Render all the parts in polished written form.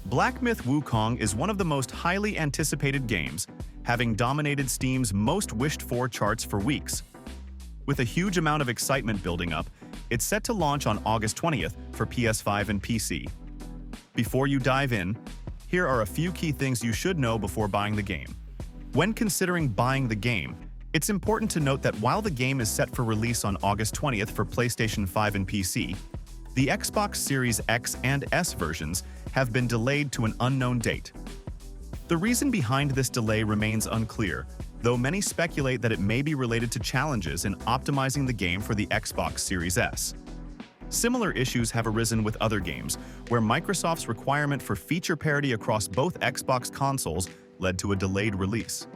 Black Myth Wukong is one of the most highly anticipated games, having dominated Steam's most wished-for charts for weeks. With a huge amount of excitement building up, it's set to launch on August 20th for PS5 and PC. Before you dive in, here are a few key things you should know before buying the game. When considering buying the game, it's important to note that while the game is set for release on August 20th for PlayStation 5 and PC, the Xbox Series X and S versions have been delayed to an unknown date. The reason behind this delay remains unclear, though many speculate that it may be related to challenges in optimizing the game for the Xbox Series S. Similar issues have arisen with other games, where Microsoft's requirement for feature parity across both Xbox consoles led to a delayed release.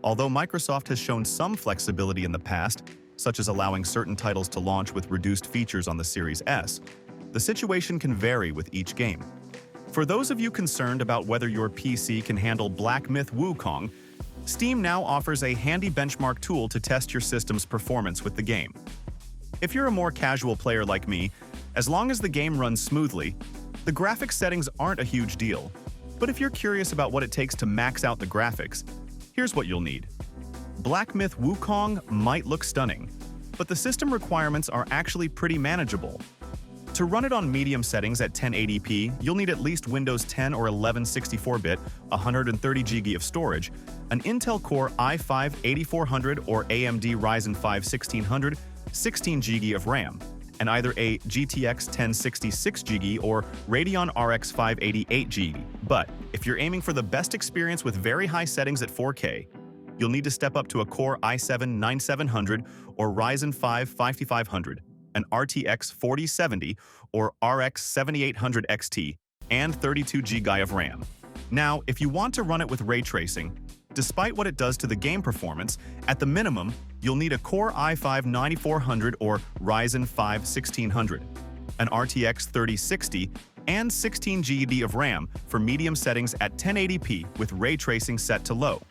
Although Microsoft has shown some flexibility in the past, such as allowing certain titles to launch with reduced features on the Series S, the situation can vary with each game. For those of you concerned about whether your PC can handle Black Myth Wukong, Steam now offers a handy benchmark tool to test your system's performance with the game. If you're a more casual player like me, as long as the game runs smoothly, the graphics settings aren't a huge deal. But if you're curious about what it takes to max out the graphics, here's what you'll need. Black Myth Wukong might look stunning, but the system requirements are actually pretty manageable. To run it on medium settings at 1080p, you'll need at least Windows 10 or 11 64-bit, 130GB of storage, an Intel Core i5-8400 or AMD Ryzen 5 1600, 16GB of RAM, and either a GTX 1060 6GB or Radeon RX 580 8GB. But if you're aiming for the best experience with very high settings at 4K, you'll need to step up to a Core i7 9700 or Ryzen 5 5500, an RTX 4070 or RX 7800 XT, and 32GB of RAM. Now, if you want to run it with ray tracing, despite what it does to the game performance, at the minimum, you'll need a Core i5 9400 or Ryzen 5 1600, an RTX 3060, and 16GB of RAM for medium settings at 1080p with ray tracing set to low.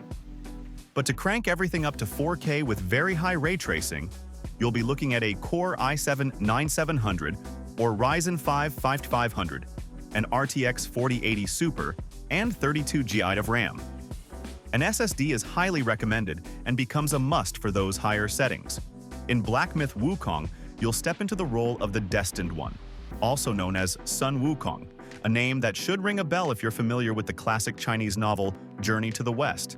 But to crank everything up to 4K with very high ray tracing, you'll be looking at a Core i7 9700 or Ryzen 5 5500, an RTX 4080 Super, and 32GB of RAM. An SSD is highly recommended and becomes a must for those higher settings. In Black Myth Wukong, you'll step into the role of the Destined One, also known as Sun Wukong, a name that should ring a bell if you're familiar with the classic Chinese novel Journey to the West.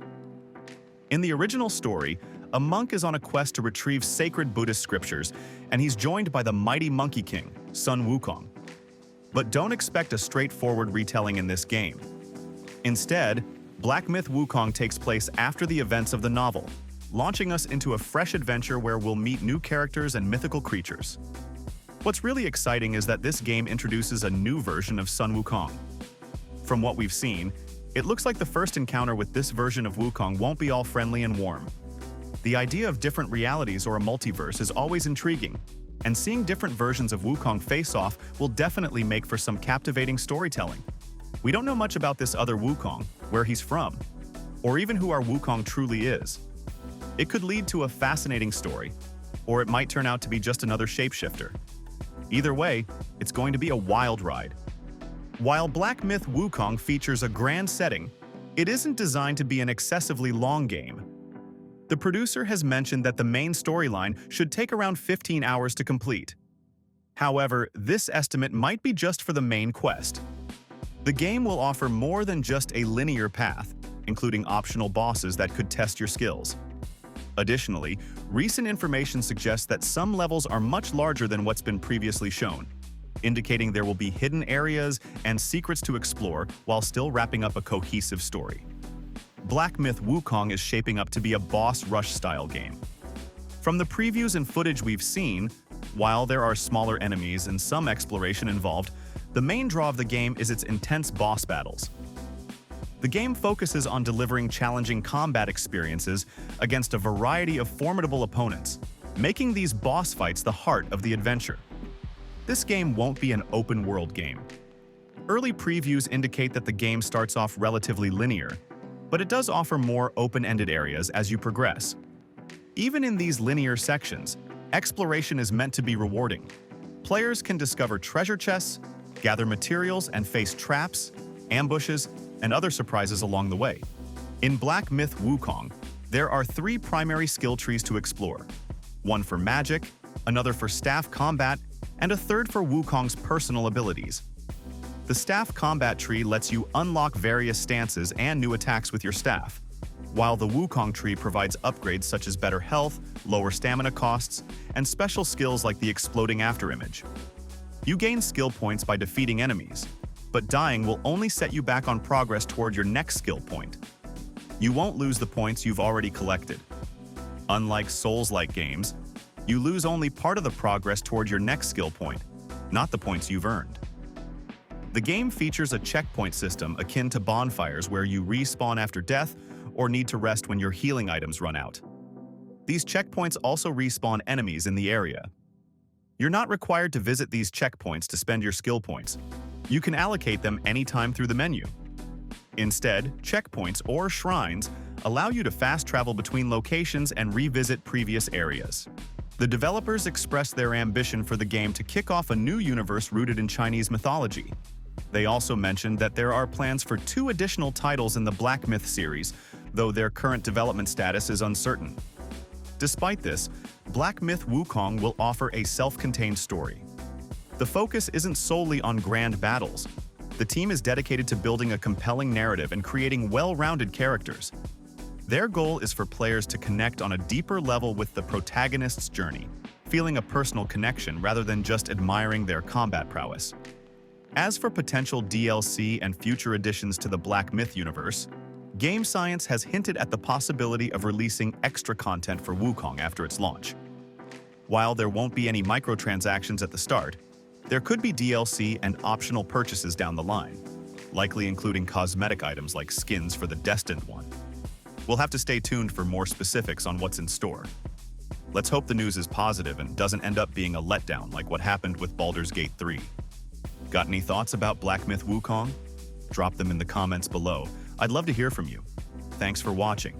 In the original story, a monk is on a quest to retrieve sacred Buddhist scriptures, and he's joined by the mighty Monkey King, Sun Wukong. But don't expect a straightforward retelling in this game. Instead, Black Myth Wukong takes place after the events of the novel, launching us into a fresh adventure where we'll meet new characters and mythical creatures. What's really exciting is that this game introduces a new version of Sun Wukong. From what we've seen, it looks like the first encounter with this version of Wukong won't be all friendly and warm. The idea of different realities or a multiverse is always intriguing, and seeing different versions of Wukong face off will definitely make for some captivating storytelling. We don't know much about this other Wukong, where he's from, or even who our Wukong truly is. It could lead to a fascinating story, or it might turn out to be just another shapeshifter. Either way, it's going to be a wild ride. While Black Myth Wukong features a grand setting, it isn't designed to be an excessively long game. The producer has mentioned that the main storyline should take around 15 hours to complete. However, this estimate might be just for the main quest. The game will offer more than just a linear path, including optional bosses that could test your skills. Additionally, recent information suggests that some levels are much larger than what's been previously shown, indicating there will be hidden areas and secrets to explore while still wrapping up a cohesive story. Black Myth Wukong is shaping up to be a boss rush-style game. From the previews and footage we've seen, while there are smaller enemies and some exploration involved, the main draw of the game is its intense boss battles. The game focuses on delivering challenging combat experiences against a variety of formidable opponents, making these boss fights the heart of the adventure. This game won't be an open-world game. Early previews indicate that the game starts off relatively linear, but it does offer more open-ended areas as you progress. Even in these linear sections, exploration is meant to be rewarding. Players can discover treasure chests, gather materials, and face traps, ambushes, and other surprises along the way. In Black Myth Wukong, there are 3 primary skill trees to explore. One for magic, another for staff combat, and a third for Wukong's personal abilities. The staff combat tree lets you unlock various stances and new attacks with your staff, while the Wukong tree provides upgrades such as better health, lower stamina costs, and special skills like the exploding afterimage. You gain skill points by defeating enemies, but dying will only set you back on progress toward your next skill point. You won't lose the points you've already collected. Unlike Souls-like games, you lose only part of the progress toward your next skill point, not the points you've earned. The game features a checkpoint system akin to bonfires where you respawn after death or need to rest when your healing items run out. These checkpoints also respawn enemies in the area. You're not required to visit these checkpoints to spend your skill points. You can allocate them anytime through the menu. Instead, checkpoints or shrines allow you to fast travel between locations and revisit previous areas. The developers expressed their ambition for the game to kick off a new universe rooted in Chinese mythology. They also mentioned that there are plans for 2 additional titles in the Black Myth series, though their current development status is uncertain. Despite this, Black Myth Wukong will offer a self-contained story. The focus isn't solely on grand battles. The team is dedicated to building a compelling narrative and creating well-rounded characters. Their goal is for players to connect on a deeper level with the protagonist's journey, feeling a personal connection rather than just admiring their combat prowess. As for potential DLC and future additions to the Black Myth universe, Game Science has hinted at the possibility of releasing extra content for Wukong after its launch. While there won't be any microtransactions at the start, there could be DLC and optional purchases down the line, likely including cosmetic items like skins for the Destined One. We'll have to stay tuned for more specifics on what's in store. Let's hope the news is positive and doesn't end up being a letdown like what happened with Baldur's Gate 3. Got any thoughts about Black Myth Wukong? Drop them in the comments below. I'd love to hear from you. Thanks for watching.